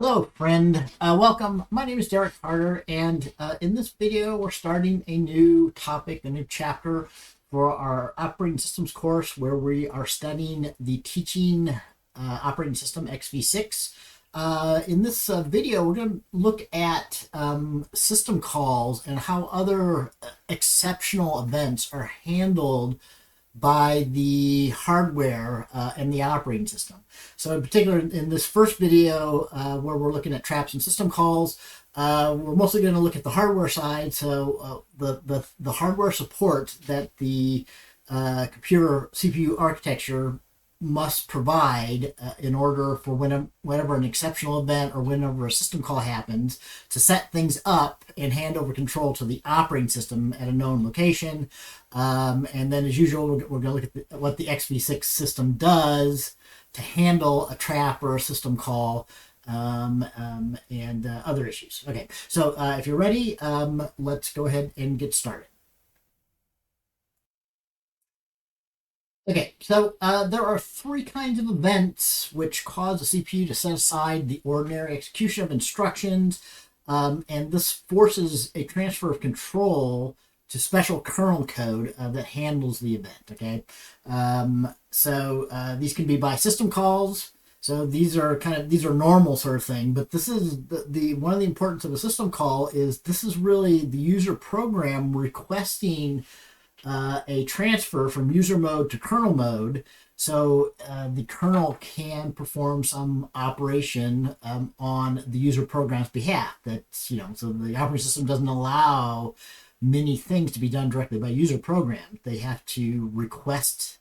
Hello, friend. Welcome. My name is Derek Carter, and in this video, we're starting a new topic, a new chapter for our operating systems course, where we are studying the teaching operating system XV6. In this video, we're going to look at system calls and how other exceptional events are handled by the hardware and the operating system. So in particular, in this first video where we're looking at traps and system calls, we're mostly going to look at the hardware side. So the hardware support that the computer CPU architecture must provide in order for whenever an exceptional event or whenever a system call happens to set things up and hand over control to the operating system at a known location. And then, as usual, we're going to look at what the XV6 system does to handle a trap or a system call and other issues. Okay, so if you're ready, let's go ahead and get started. Okay, so there are three kinds of events which cause the CPU to set aside the ordinary execution of instructions, and this forces a transfer of control to special kernel code that handles the event. Okay, so these can be by system calls. So these are normal sort of thing, but this is the one of the importance of a system call is this is really the user program requesting a transfer from user mode to kernel mode, so the kernel can perform some operation on the user program's behalf. That's, so the operating system doesn't allow many things to be done directly by user program. They have to request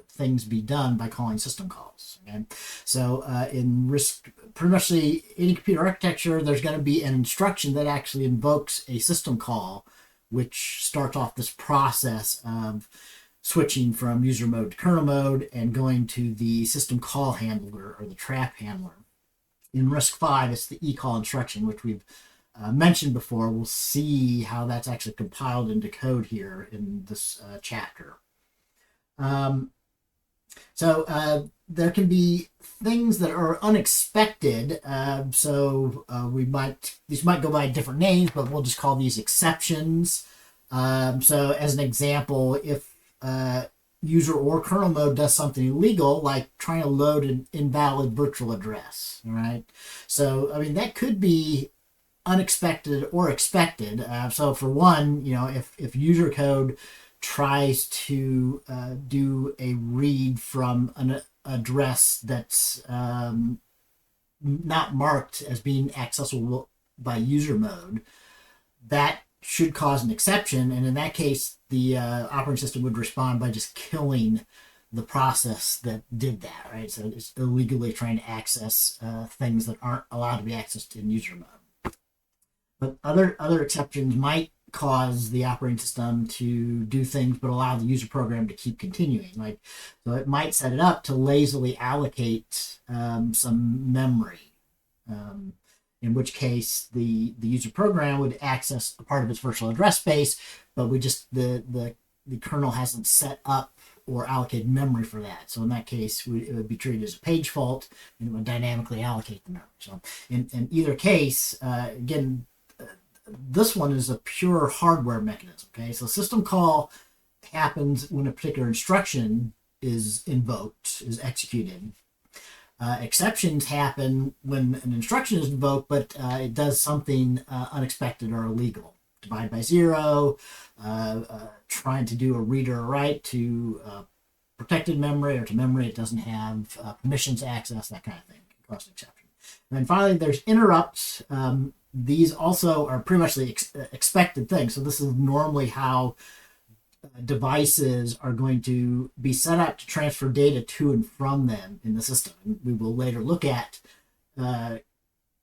things be done by calling system calls. Okay? So in RISC, pretty much any computer architecture, there's going to be an instruction that actually invokes a system call, which starts off this process of switching from user mode to kernel mode and going to the system call handler or the trap handler. In RISC-V, it's the eCall instruction, which we've mentioned before. We'll see how that's actually compiled into code here in this chapter. So there can be things that are unexpected. These might go by different names, but we'll just call these exceptions. So as an example, if user or kernel mode does something illegal, like trying to load an invalid virtual address, all right? So, I mean, that could be unexpected or expected. So for one, if user code tries to do a read from an address that's not marked as being accessible by user mode, that should cause an exception. And in that case, the operating system would respond by just killing the process that did that, right? So it's illegally trying to access things that aren't allowed to be accessed in user mode. But other exceptions might cause the operating system to do things but allow the user program to keep continuing. So it might set it up to lazily allocate some memory, in which case the user program would access a part of its virtual address space, but the kernel hasn't set up or allocated memory for that. So in that case, it would be treated as a page fault, and it would dynamically allocate the memory. So in either case, again, this one is a pure hardware mechanism. Okay, so system call happens when a particular instruction is invoked, is executed. Exceptions happen when an instruction is invoked, but it does something unexpected or illegal. Divide by zero, trying to do a read or a write to protected memory or to memory it doesn't have permissions to access, that kind of thing can cause an exception. And then finally, there's interrupts. These also are pretty much the expected thing. So this is normally how devices are going to be set up to transfer data to and from them in the system. And we will later look at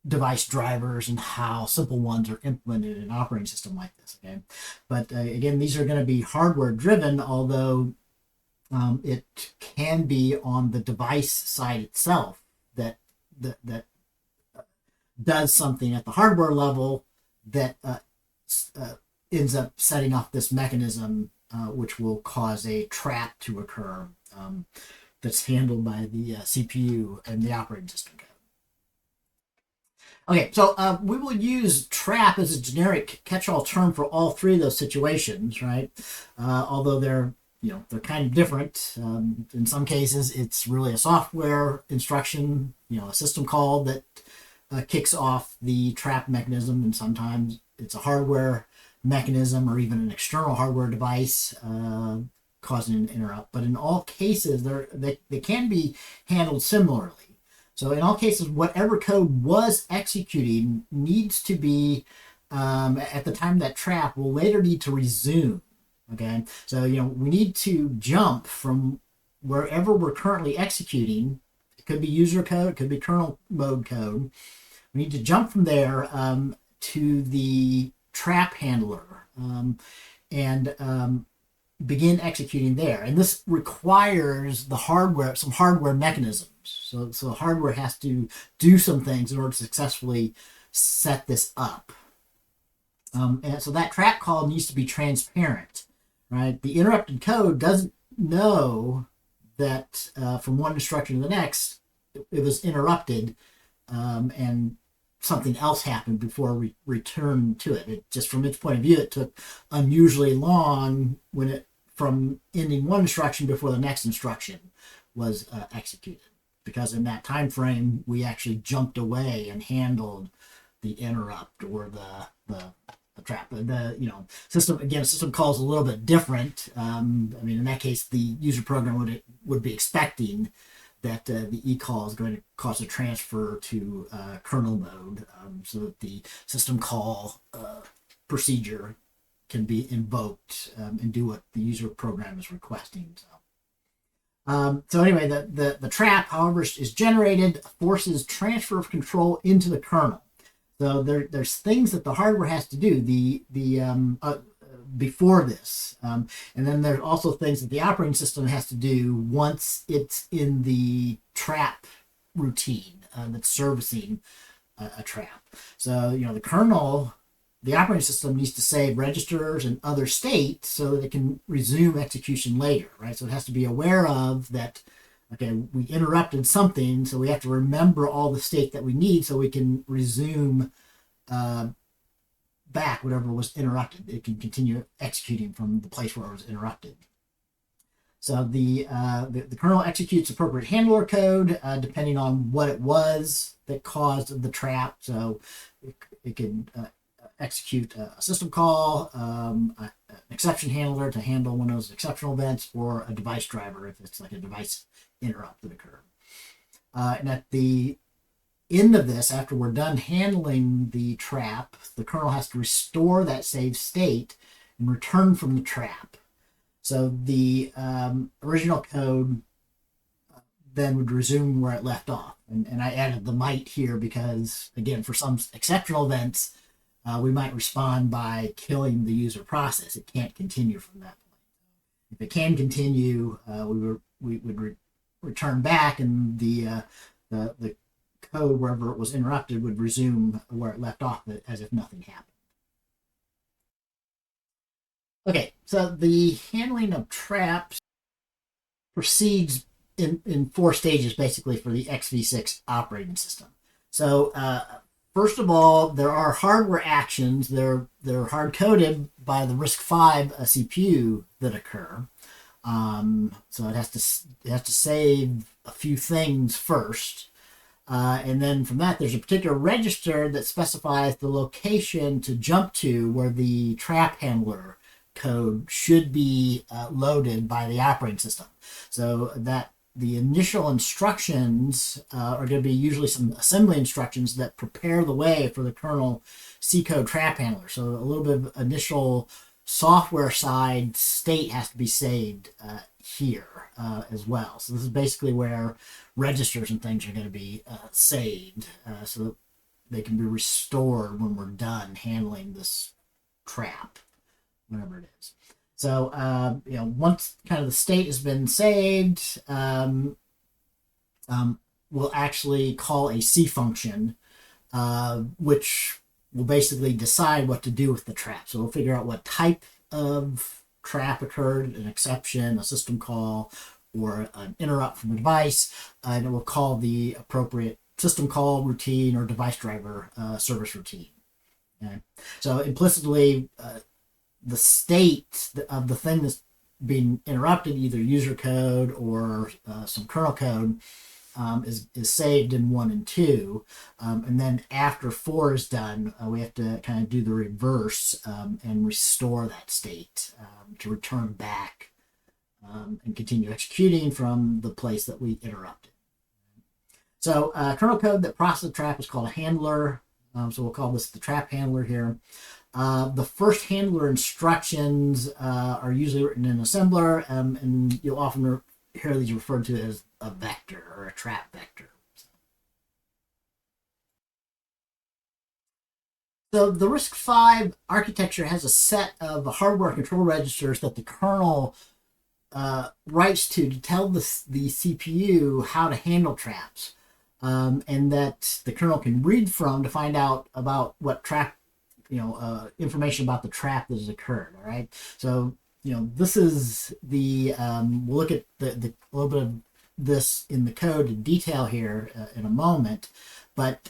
device drivers and how simple ones are implemented in an operating system like this. Okay, but again, these are going to be hardware driven, although it can be on the device side itself that does something at the hardware level that ends up setting off this mechanism, which will cause a trap to occur that's handled by the CPU and the operating system code. Okay, so we will use trap as a generic catch-all term for all three of those situations, right? Although they're kind of different. In some cases, it's really a software instruction, a system call that kicks off the trap mechanism, and sometimes it's a hardware mechanism or even an external hardware device causing an interrupt. But in all cases, they can be handled similarly. So in all cases, whatever code was executing needs to be, at the time that trap, will later need to resume. Okay, so we need to jump from wherever we're currently executing. It could be user code, it could be kernel mode code. We need to jump from there to the trap handler and begin executing there. And this requires some hardware mechanisms. So hardware has to do some things in order to successfully set this up. And so that trap call needs to be transparent, right? The interrupted code doesn't know that from one instruction to the next, it was interrupted and something else happened before we returned to it. It just, from its point of view, it took unusually long from ending one instruction before the next instruction was executed, because in that time frame we actually jumped away and handled the interrupt or the trap. The system call is a little bit different. In that case, the user program would be expecting that the e-call is going to cause a transfer to kernel mode, so that the system call procedure can be invoked and do what the user program is requesting. So anyway, the trap, however, is generated, forces transfer of control into the kernel. So there's things that the hardware has to do before this, and then there's also things that the operating system has to do once it's in the trap routine that's servicing a trap. So the kernel, the operating system, needs to save registers and other state so that it can resume execution later, right? So it has to be aware of that. Okay, we interrupted something, so we have to remember all the state that we need so we can resume back whatever was interrupted. It can continue executing from the place where it was interrupted. So the kernel executes appropriate handler code depending on what it was that caused the trap. So it can execute a system call, an exception handler to handle one of those exceptional events, or a device driver if it's like a device interrupt that occurred. And at the end of this, after we're done handling the trap, the kernel has to restore that saved state and return from the trap. So the original code then would resume where it left off. And I added the might here because, again, for some exceptional events, we might respond by killing the user process. It can't continue from that point. If it can continue, we would return back, and the code, wherever it was interrupted, would resume where it left off as if nothing happened. Okay, so the handling of traps proceeds in 4 stages, basically, for the XV6 operating system. So first of all, there are hardware actions. They're hard-coded by the RISC-V CPU that occur. So it has to save a few things first. And then from that, there's a particular register that specifies the location to jump to where the trap handler code should be loaded by the operating system. So that the initial instructions are going to be usually some assembly instructions that prepare the way for the kernel C code trap handler. So a little bit of initial software side state has to be saved here as well. So this is basically where registers and things are going to be saved so that they can be restored when we're done handling this trap, whatever it is. So, once kind of the state has been saved, we'll actually call a C function, which will basically decide what to do with the trap. So we'll figure out what type of trap occurred, an exception, a system call, or an interrupt from a device, and it will call the appropriate system call routine or device driver service routine. Okay? So implicitly, the state of the thing that's being interrupted, either user code or some kernel code, is saved in 1 and 2. And then after 4 is done, we have to kind of do the reverse and restore that state to return back and continue executing from the place that we interrupted. So kernel code that processes a trap is called a handler. So we'll call this the trap handler here. The first handler instructions are usually written in assembler, and you'll often hear these referred to as a vector or a trap vector. So the RISC-V architecture has a set of hardware control registers that the kernel writes to tell the CPU how to handle traps, and that the kernel can read from to find out about what trap, information about the trap that has occurred. All right. So this is the we'll look at the little bit of this in the code in detail here in a moment, but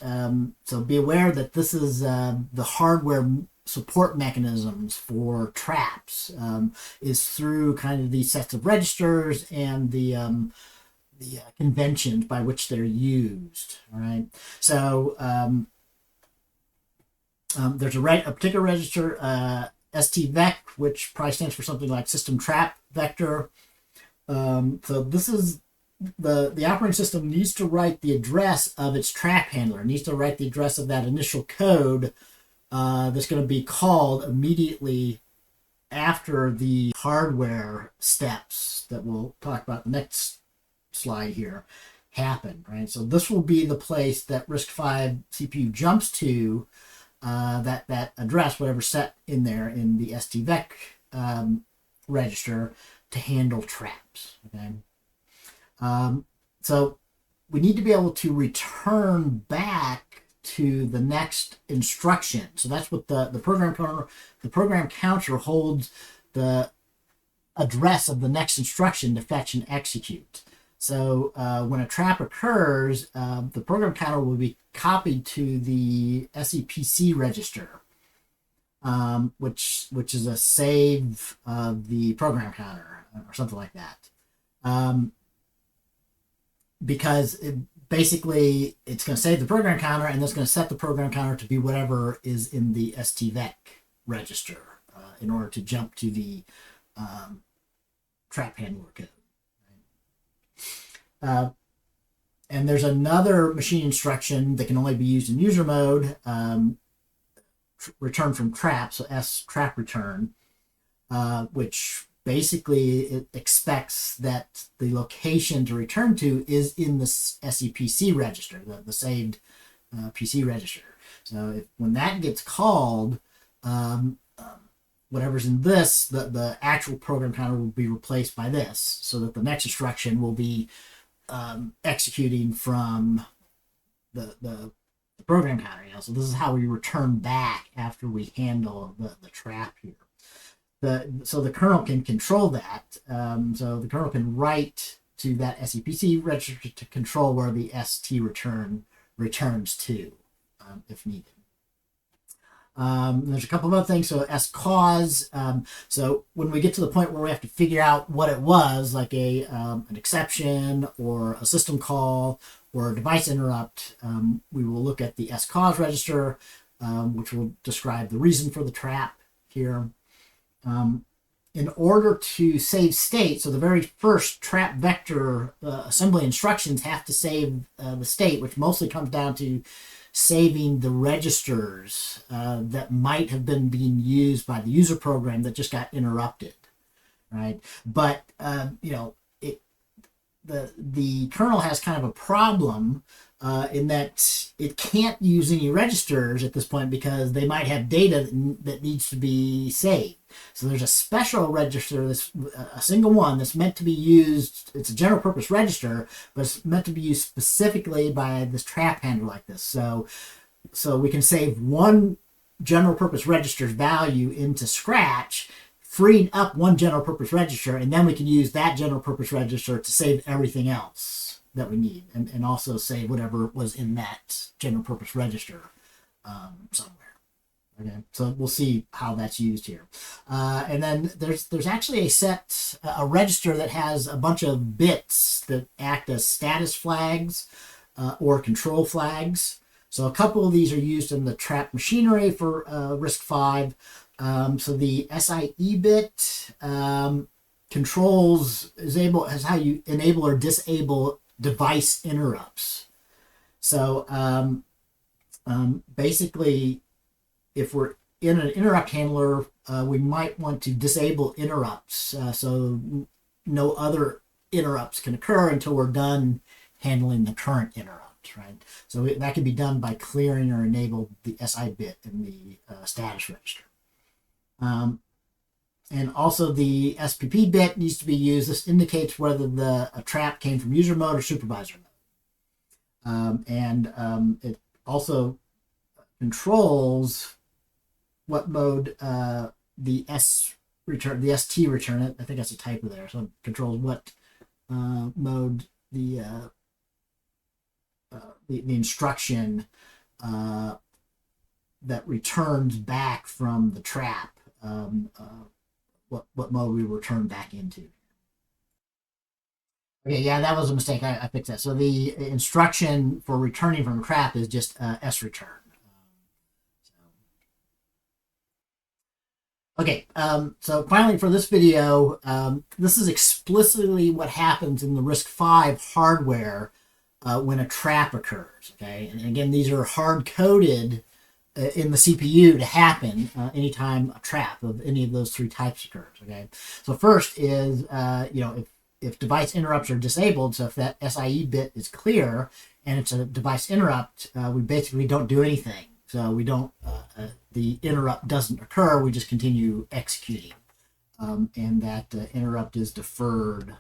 so be aware that this is the hardware support mechanisms for traps is through kind of these sets of registers and the conventions by which they're used. All right. So there's a particular register, STVEC, which probably stands for something like system trap vector. So this is the operating system needs to write the address of its trap handler. It needs to write the address of that initial code that's going to be called immediately after the hardware steps that we'll talk about the next slide here happen, right? So this will be the place that RISC-V CPU jumps to that address, whatever set in there in the STVEC register to handle traps. Okay. So we need to be able to return back to the next instruction. So that's what the program counter holds the address of the next instruction to fetch and execute. So when a trap occurs, the program counter will be copied to the SEPC register, which is a save of the program counter or something like that. Because basically it's going to save the program counter, and that's going to set the program counter to be whatever is in the STVEC register in order to jump to the trap handler code. And there's another machine instruction that can only be used in user mode, return from trap, so S trap return, which basically it expects that the location to return to is in the SEPC register, the saved PC register. So when that gets called, whatever's in this, the actual program counter will be replaced by this, so that the next instruction will be executing from the program counter. So this is how we return back after we handle the trap here. So the kernel can control that. So the kernel can write to that SEPC register to control where the ST return returns to, if needed. There's a couple of other things. So scause. So when we get to the point where we have to figure out what it was, like an exception or a system call or a device interrupt, we will look at the scause register, which will describe the reason for the trap here. In order to save state, so the very first trap vector assembly instructions have to save the state, which mostly comes down to saving the registers that might have been being used by the user program that just got interrupted, right? But the kernel has kind of a problem in that it can't use any registers at this point because they might have data that needs to be saved. So there's a special register, that's a single one that's meant to be used. It's a general purpose register, but it's meant to be used specifically by this trap handler like this. So we can save one general purpose register's value into Scratch, freeing up one general purpose register, and then we can use that general purpose register to save everything else that we need, and also save whatever was in that general purpose register somewhere. Okay, so we'll see how that's used here. And then there's actually a register that has a bunch of bits that act as status flags or control flags. So a couple of these are used in the trap machinery for RISC-V. So the SIE bit is how you enable or disable device interrupts. So basically, if we're in an interrupt handler, we might want to disable interrupts so no other interrupts can occur until we're done handling the current interrupt, right? So that can be done by clearing or enable the SI bit in the status register. And also the SPP bit needs to be used. This indicates whether a trap came from user mode or supervisor mode. It also controls what mode the ST return, I think that's a typo there, so it controls what mode the instruction that returns back from the trap, what mode we return back into. Okay, yeah, that was a mistake. I fixed that. So the instruction for returning from a trap is just sreturn. Okay, so finally for this video, this is explicitly what happens in the RISC-V hardware when a trap occurs. Okay, and again, these are hard-coded in the CPU to happen anytime a trap of any of those three types occurs. Okay, so first is if device interrupts are disabled, so if that SIE bit is clear and it's a device interrupt, we basically don't do anything. So we don't, the interrupt doesn't occur, we just continue executing. And that interrupt is deferred.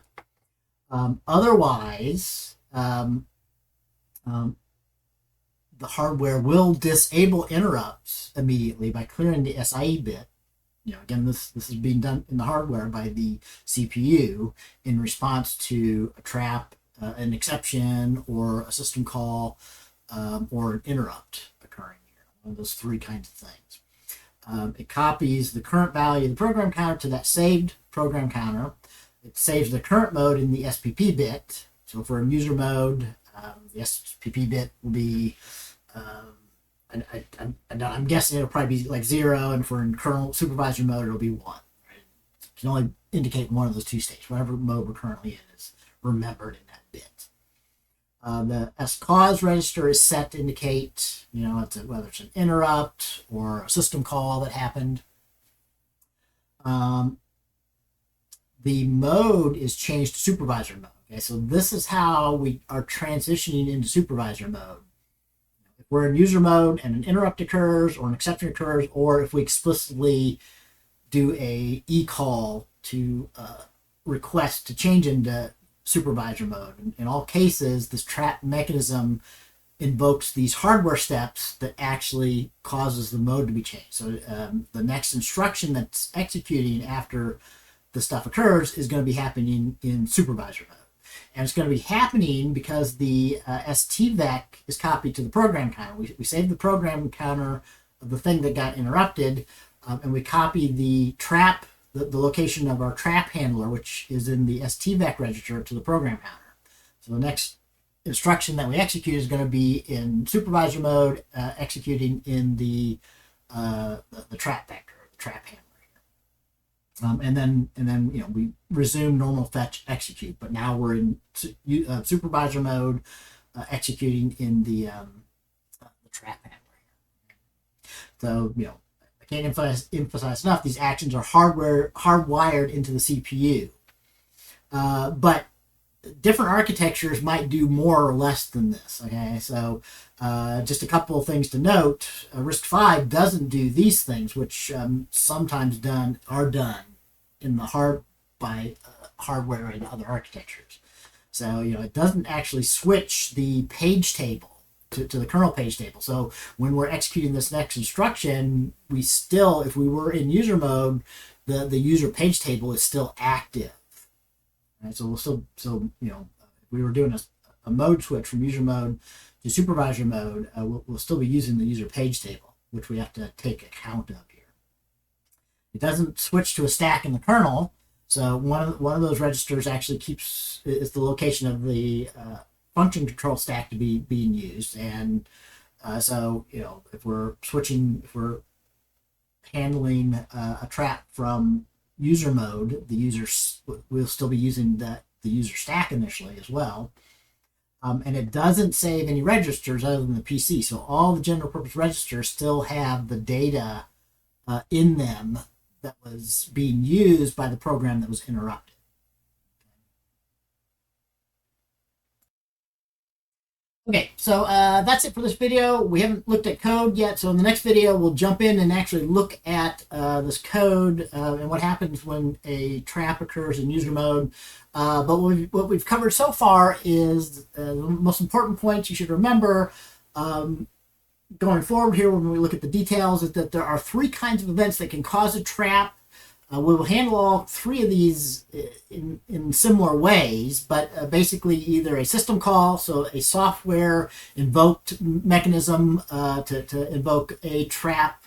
Otherwise, the hardware will disable interrupts immediately by clearing the SIE bit. Again, this is being done in the hardware by the CPU in response to a trap, an exception, or a system call, or an interrupt occurring. One of those three kinds of things. It copies the current value of the program counter to that saved program counter. It saves the current mode in the SPP bit. So if we're in user mode, the SPP bit will be, I'm guessing it'll probably be like 0, and if we're in kernel supervisor mode, it'll be 1. Right? It can only indicate one of those two states. Whatever mode we're currently in is remembered in that bit. The scause register is set to indicate, whether it's an interrupt or a system call that happened. The mode is changed to supervisor mode. Okay, so this is how we are transitioning into supervisor mode. If we're in user mode and an interrupt occurs or an exception occurs, or if we explicitly do a eCall to request to change into supervisor mode. In all cases, this trap mechanism invokes these hardware steps that actually causes the mode to be changed. So the next instruction that's executing after the stuff occurs is going to be happening in supervisor mode. And it's going to be happening because the STVEC is copied to the program counter. We save the program counter of the thing that got interrupted, and we copy the trap, the location of our trap handler, which is in the STVEC register, to the program counter. So the next instruction that we execute is going to be in supervisor mode, executing in the trap vector, the trap handler. And then we resume normal fetch execute, but now we're in supervisor mode, executing in the trap handler. So I can't emphasize enough, these actions are hardwired into the CPU. But different architectures might do more or less than this. Okay, so just a couple of things to note. RISC-V doesn't do these things, which sometimes are done in the hardware and other architectures. So it doesn't actually switch the page table to the kernel page table. So when we're executing this next instruction, we still, if we were in user mode, the user page table is still active. Right? So if we were doing a mode switch from user mode to supervisor mode, we'll still be using the user page table, which we have to take account of here. It doesn't switch to a stack in the kernel, so one of those registers actually is the location of the function control stack to be being used, and so if we're handling a trap from user mode, the users will still be using the user stack initially as well. And it doesn't save any registers other than the PC. So all the general purpose registers still have the data in them that was being used by the program that was interrupted. Okay, so that's it for this video. We haven't looked at code yet, so in the next video we'll jump in and actually look at this code and what happens when a trap occurs in user mode. But what we've covered so far is the most important points you should remember going forward here when we look at the details is that there are 3 kinds of events that can cause a trap. We will handle all 3 of these in similar ways, but basically either a system call, so a software invoked mechanism to invoke a trap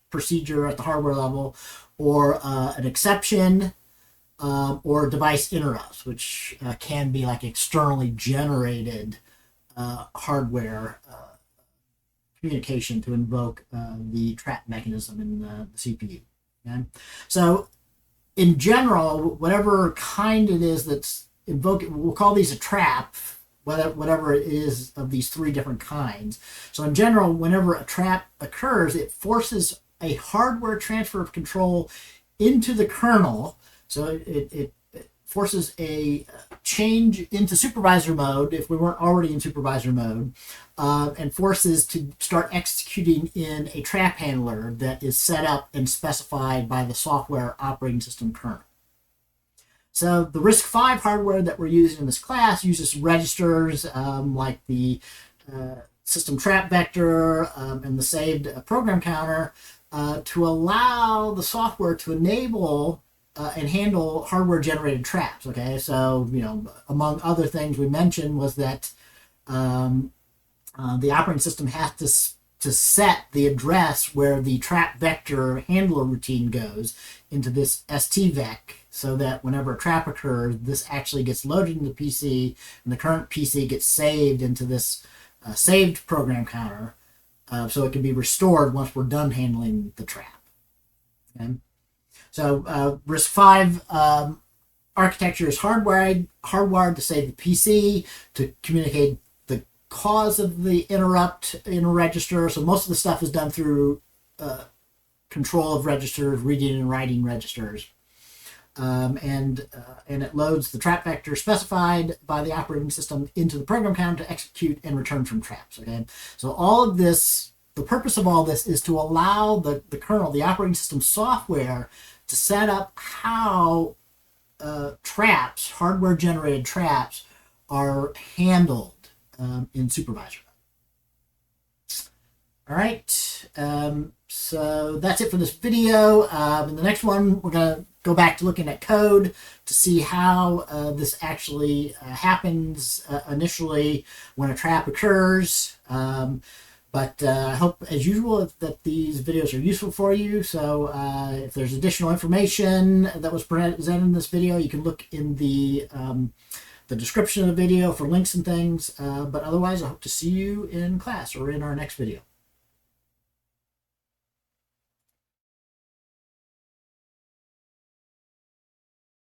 procedure at the hardware level, or an exception, or device interrupts, which can be like externally generated hardware communication to invoke the trap mechanism in the CPU. Okay? So in general, whatever kind it is that's invoking, we'll call these a trap, whatever it is of these 3 different kinds. So in general, whenever a trap occurs, it forces a hardware transfer of control into the kernel. So it forces a change into supervisor mode if we weren't already in supervisor mode, and forces to start executing in a trap handler that is set up and specified by the software operating system kernel. So the RISC-V hardware that we're using in this class uses registers like the system trap vector and the saved program counter to allow the software to enable and handle hardware generated traps. Okay, so among other things we mentioned was that the operating system has to set the address where the trap vector handler routine goes into this STVEC, so that whenever a trap occurs, this actually gets loaded into the PC, and the current PC gets saved into this saved program counter, so it can be restored once we're done handling the trap. Okay? So RISC-V architecture is hardwired to save the PC, to communicate the cause of the interrupt in a register. So most of the stuff is done through control of registers, reading and writing registers. And it loads the trap vector specified by the operating system into the program counter to execute and return from traps. Okay, so all of this, the purpose of all this is to allow the kernel, the operating system software, to set up how traps, hardware generated traps, are handled in supervisor. All right, so that's it for this video. In the next one, we're going to go back to looking at code to see how this actually happens initially when a trap occurs. But I hope, as usual, that these videos are useful for you. So if there's additional information that was presented in this video, you can look in the description of the video for links and things. But otherwise, I hope to see you in class or in our next video.